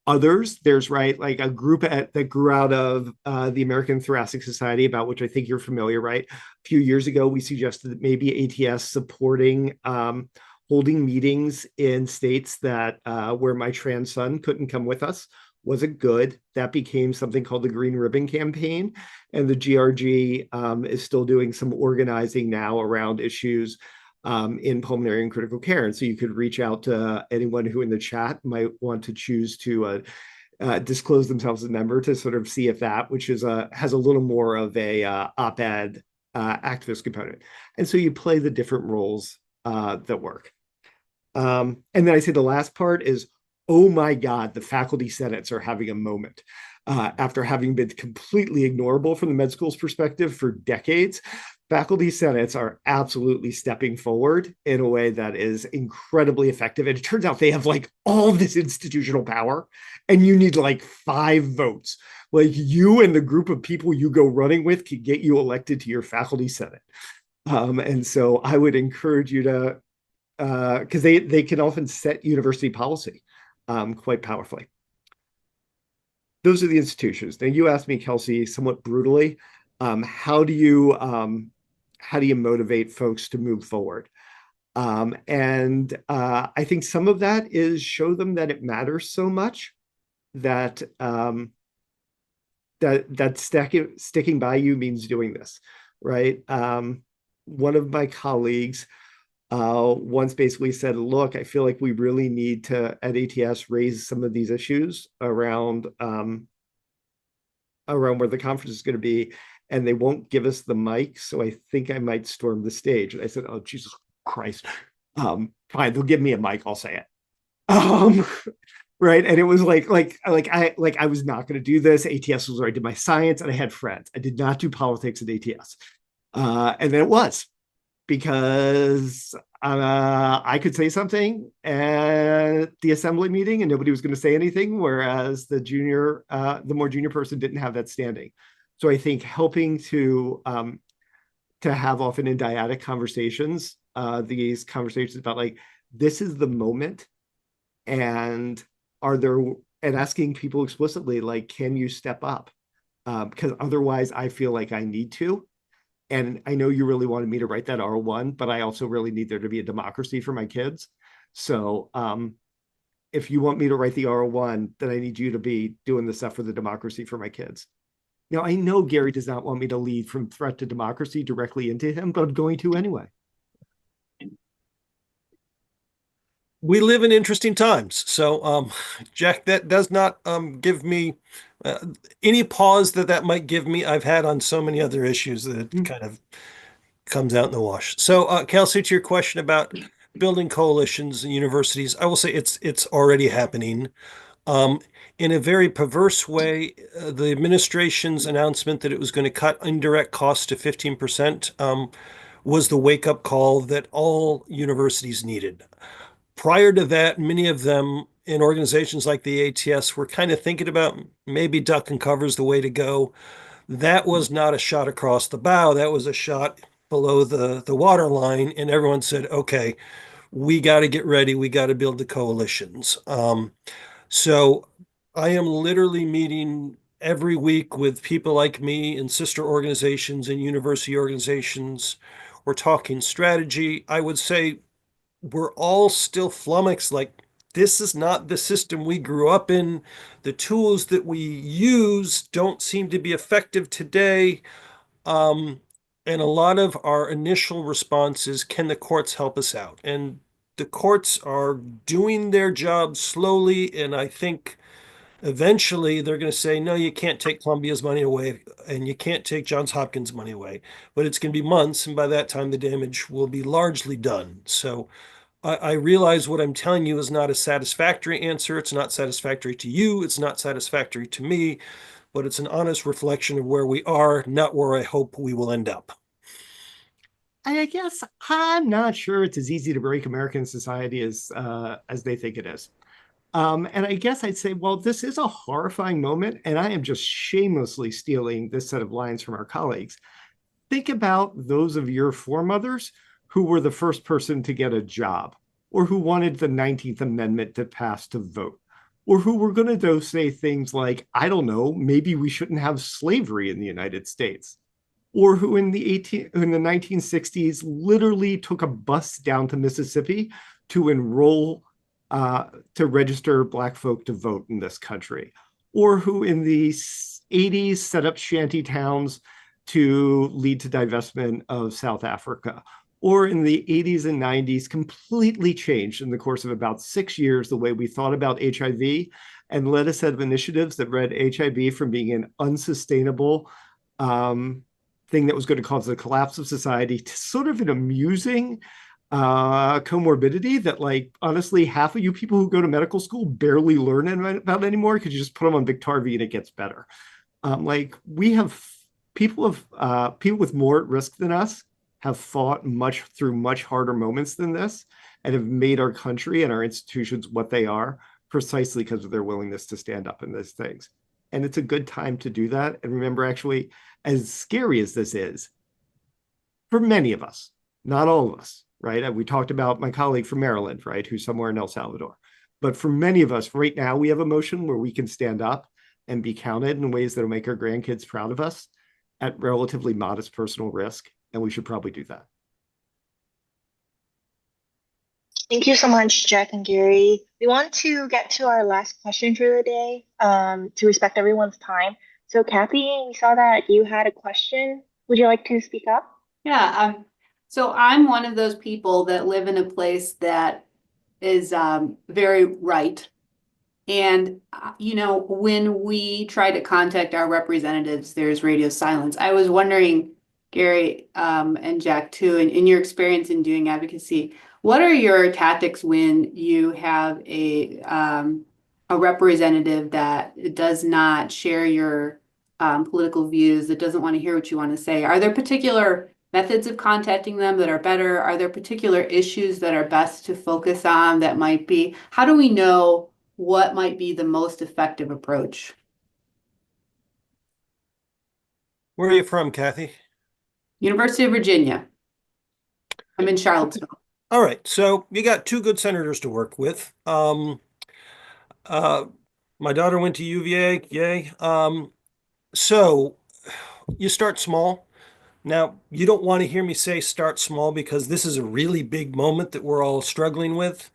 Others, there's like a group that grew out of the American Thoracic Society, about which I think you're familiar, right? A few years ago, we suggested that maybe ATS supporting holding meetings in states that where my trans son couldn't come with us wasn't good. That became something called the Green Ribbon Campaign. And the GRG is still doing some organizing now around issues in pulmonary and critical care. And so you could reach out to anyone who in the chat might want to choose to disclose themselves as a member to sort of see if that, which is has a little more of a op-ed activist component. And so you play the different roles that work. And then I say the last part is, oh my God, the faculty senates are having a moment. After having been completely ignorable from the med school's perspective for decades, faculty senates are absolutely stepping forward in a way that is incredibly effective. And it turns out they have like all this institutional power, and you need like 5 votes. Like you and the group of people you go running with can get you elected to your faculty senate. And so I would encourage you to, because they can often set university policy quite powerfully. Those are the institutions. Now, you asked me, Kelsey, somewhat brutally, how do you motivate folks to move forward? And I think some of that is show them that it matters so much that sticking by you means doing this, right? One of my colleagues once basically said, look, I feel like we really need to, at ATS, raise some of these issues around where the conference is going to be. and they won't give us the mic. So I think I might storm the stage. And I said, oh, Jesus Christ. Fine, they'll give me a mic. I'll say it. Right. And it was I was not going to do this. ATS was where I did my science and I had friends. I did not do politics at ATS. And then it was because I could say something at the assembly meeting and nobody was going to say anything, whereas the more junior person didn't have that standing. So I think helping to have often in dyadic conversations, these conversations about like, this is the moment, and asking people explicitly, like, can you step up? Because otherwise I feel like I need to. And I know you really wanted me to write that R1, but I also really need there to be a democracy for my kids. So if you want me to write the R1, then I need you to be doing the stuff for the democracy for my kids. Now, I know Gary does not want me to lead from threat to democracy directly into him, but I'm going to anyway. We live in interesting times. So, Jack, that does not give me any pause that might give me. I've had on so many other issues that it kind of comes out in the wash. So, Kelsey, to your question about building coalitions and universities, I will say it's already happening. In a very perverse way, the administration's announcement that it was going to cut indirect costs to 15% was the wake-up call that all universities needed. Prior to that, many of them in organizations like the ATS were kind of thinking about maybe duck and cover is the way to go. That was not a shot across the bow. That was a shot below the water line. And everyone said, okay, we got to get ready. We got to build the coalitions. So I am literally meeting every week with people like me and sister organizations and university organizations. We're talking strategy. I would say we're all still flummoxed, like, this is not the system we grew up in. The tools that we use don't seem to be effective today. And a lot of our initial response is, can the courts help us out? And the courts are doing their job slowly, and I think eventually they're going to say, no, you can't take Columbia's money away and you can't take Johns Hopkins money away. But it's going to be months, and by that time the damage will be largely done. So I realize what I'm telling you is not a satisfactory answer. It's not satisfactory to you. It's not satisfactory to me, but it's an honest reflection of where we are, not where I hope we will end up. I guess I'm not sure it's as easy to break American society as they think it is. And I guess I'd say, well, this is a horrifying moment, and I am just shamelessly stealing this set of lines from our colleagues. Think about those of your foremothers who were the first person to get a job, or who wanted the 19th Amendment to pass to vote, or who were going to say things like, I don't know, maybe we shouldn't have slavery in the United States, or who in the 1960s literally took a bus down to Mississippi to enroll, to register Black folk to vote in this country, or who in the 80s set up shanty towns to lead to divestment of South Africa, or in the 80s and 90s completely changed in the course of about 6 years the way we thought about HIV, and led a set of initiatives that read HIV from being an unsustainable thing that was going to cause the collapse of society to sort of an amusing comorbidity that, like, honestly, half of you people who go to medical school barely learn about anymore because you just put them on Biktarvy and it gets better. Like, we have people with more at risk than us have fought through much harder moments than this, and have made our country and our institutions what they are precisely because of their willingness to stand up in those things. And it's a good time to do that. And remember, actually, as scary as this is, for many of us, not all of us, right? We talked about my colleague from Maryland, right, who's somewhere in El Salvador. But for many of us, right now, we have a motion where we can stand up and be counted in ways that will make our grandkids proud of us at relatively modest personal risk. And we should probably do that. Thank you so much, Jack and Gary. We want to get to our last question for the day to respect everyone's time. So Kathy, we saw that you had a question. Would you like to speak up? Yeah, so I'm one of those people that live in a place that is very right. And, when we try to contact our representatives, there's radio silence. I was wondering, Gary, and Jack too, in your experience in doing advocacy, what are your tactics when you have a representative that does not share your political views, that doesn't want to hear what you want to say? Are there particular methods of contacting them that are better? Are there particular issues that are best to focus on that might be? How do we know what might be the most effective approach? Where are you from, Kathy? University of Virginia. I'm in Charlottesville. All right, so you got two good senators to work with. My daughter went to UVA, yay. So you start small. Now, you don't want to hear me say start small because this is a really big moment that we're all struggling with.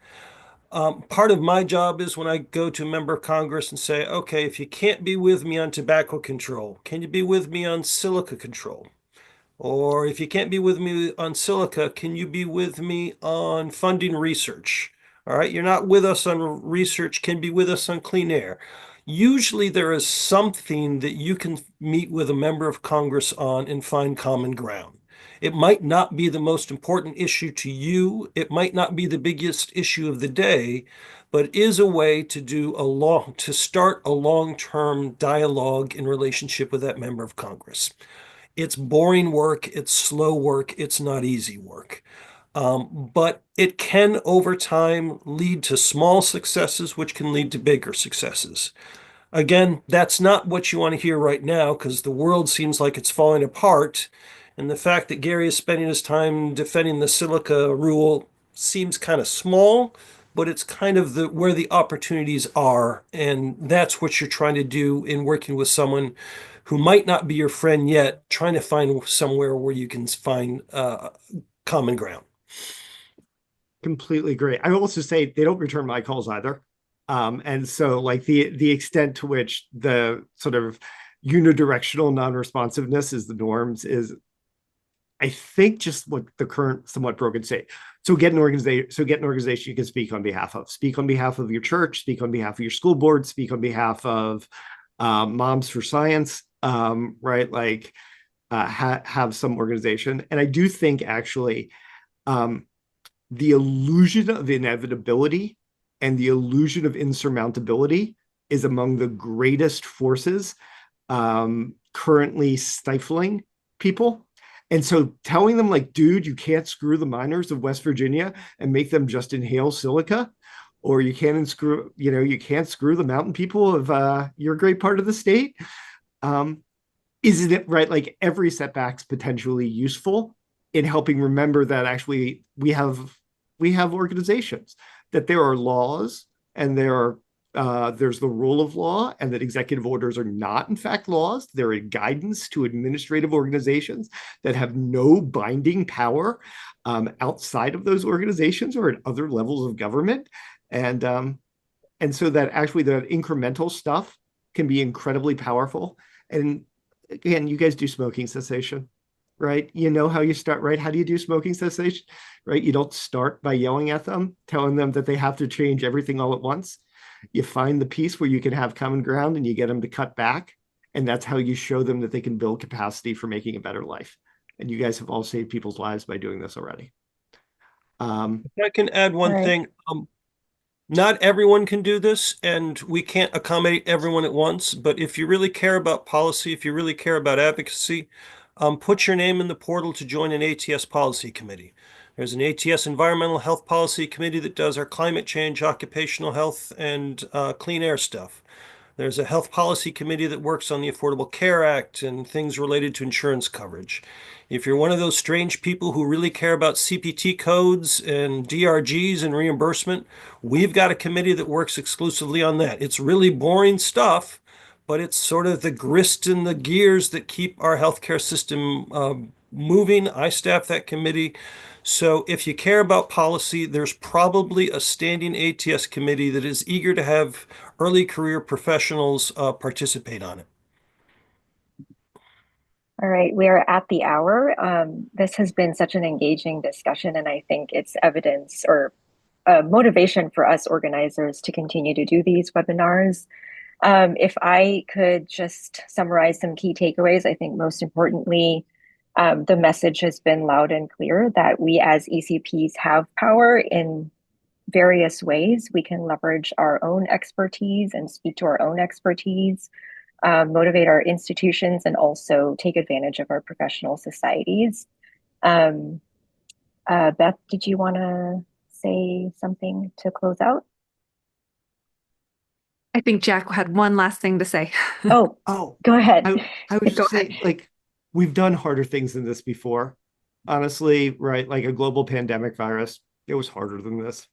Part of my job is when I go to a member of Congress and say, okay, if you can't be with me on tobacco control, can you be with me on silica control? Or if you can't be with me on silica, can you be with me on funding research? All right, you're not with us on research, can be with us on clean air. Usually there is something that you can meet with a member of Congress on and find common ground. It might not be the most important issue to you. It might not be the biggest issue of the day, but is a way to start a long-term dialogue in relationship with that member of Congress. It's boring work, it's slow work, it's not easy work. But it can, over time, lead to small successes, which can lead to bigger successes. Again, that's not what you want to hear right now because the world seems like it's falling apart. And the fact that Gary is spending his time defending the silica rule seems kind of small, but it's kind of where the opportunities are. And that's what you're trying to do in working with someone who might not be your friend yet, trying to find somewhere where you can find common ground. Completely agree. I will also say they don't return my calls either. And so like the extent to which the sort of unidirectional non-responsiveness is the norms is, I think, just what the current somewhat broken state. So get an organization you can speak on behalf of. Speak on behalf of your church, speak on behalf of your school board, speak on behalf of Moms for Science, right? Like have some organization. And I do think actually the illusion of inevitability and the illusion of insurmountability is among the greatest forces currently stifling people. And so telling them like, dude, you can't screw the miners of West Virginia and make them just inhale silica, or you can't screw the mountain people of your great part of the state. Isn't it right? Like every setback's potentially useful in helping remember that actually we have organizations, that there are laws and there's the rule of law, and that executive orders are not in fact laws. They're a guidance to administrative organizations that have no binding power outside of those organizations or at other levels of government. And so that actually that incremental stuff can be incredibly powerful. And again, you guys do smoking cessation, right? You know how you start, right? How do you do smoking cessation, right? You don't start by yelling at them, telling them that they have to change everything all at once. You find the piece where you can have common ground and you get them to cut back. And that's how you show them that they can build capacity for making a better life. And you guys have all saved people's lives by doing this already. If I can add one Right. thing. Not everyone can do this, and we can't accommodate everyone at once. But if you really care about policy, if you really care about advocacy, put your name in the portal to join an ATS policy committee. There's an ATS Environmental Health Policy Committee that does our climate change, occupational health, and clean air stuff. There's a health policy committee that works on the Affordable Care Act and things related to insurance coverage. If you're one of those strange people who really care about CPT codes and DRGs and reimbursement, we've got a committee that works exclusively on that. It's really boring stuff, but it's sort of the grist in the gears that keep our healthcare system moving. I staff that committee. So if you care about policy, there's probably a standing ATS committee that is eager to have early career professionals participate on it. All right, we are at the hour. This has been such an engaging discussion, and I think it's evidence or motivation for us organizers to continue to do these webinars. If I could just summarize some key takeaways, I think most importantly, the message has been loud and clear that we as ECPs have power in various ways. We can leverage our own expertise and speak to our own expertise, motivate our institutions, and also take advantage of our professional societies. Beth, did you want to say something to close out? I think Jack had one last thing to say. Oh, go ahead. I would just say, like, we've done harder things than this before. Honestly, right? Like a global pandemic virus, it was harder than this.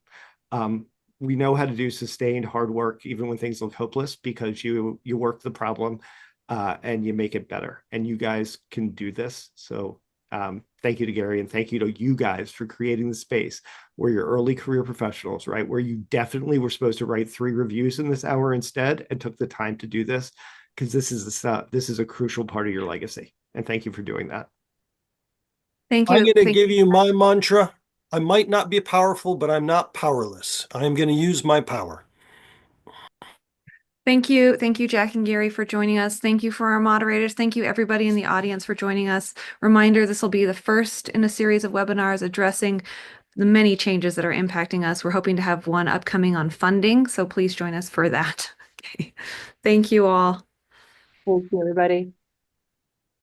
We know how to do sustained hard work, even when things look hopeless, because you work the problem and you make it better. And you guys can do this. So thank you to Gary, and thank you to you guys for creating the space where you're early career professionals, right? Where you definitely were supposed to write 3 reviews in this hour instead, and took the time to do this, because this is a crucial part of your legacy. And thank you for doing that. Thank you. I'm going to give you my mantra. I might not be powerful, but I'm not powerless. I'm going to use my power. Thank you. Thank you, Jack and Gary, for joining us. Thank you for our moderators. Thank you, everybody in the audience, for joining us. Reminder, this will be the first in a series of webinars addressing the many changes that are impacting us. We're hoping to have one upcoming on funding, so please join us for that. Okay. Thank you all. Thank you, everybody.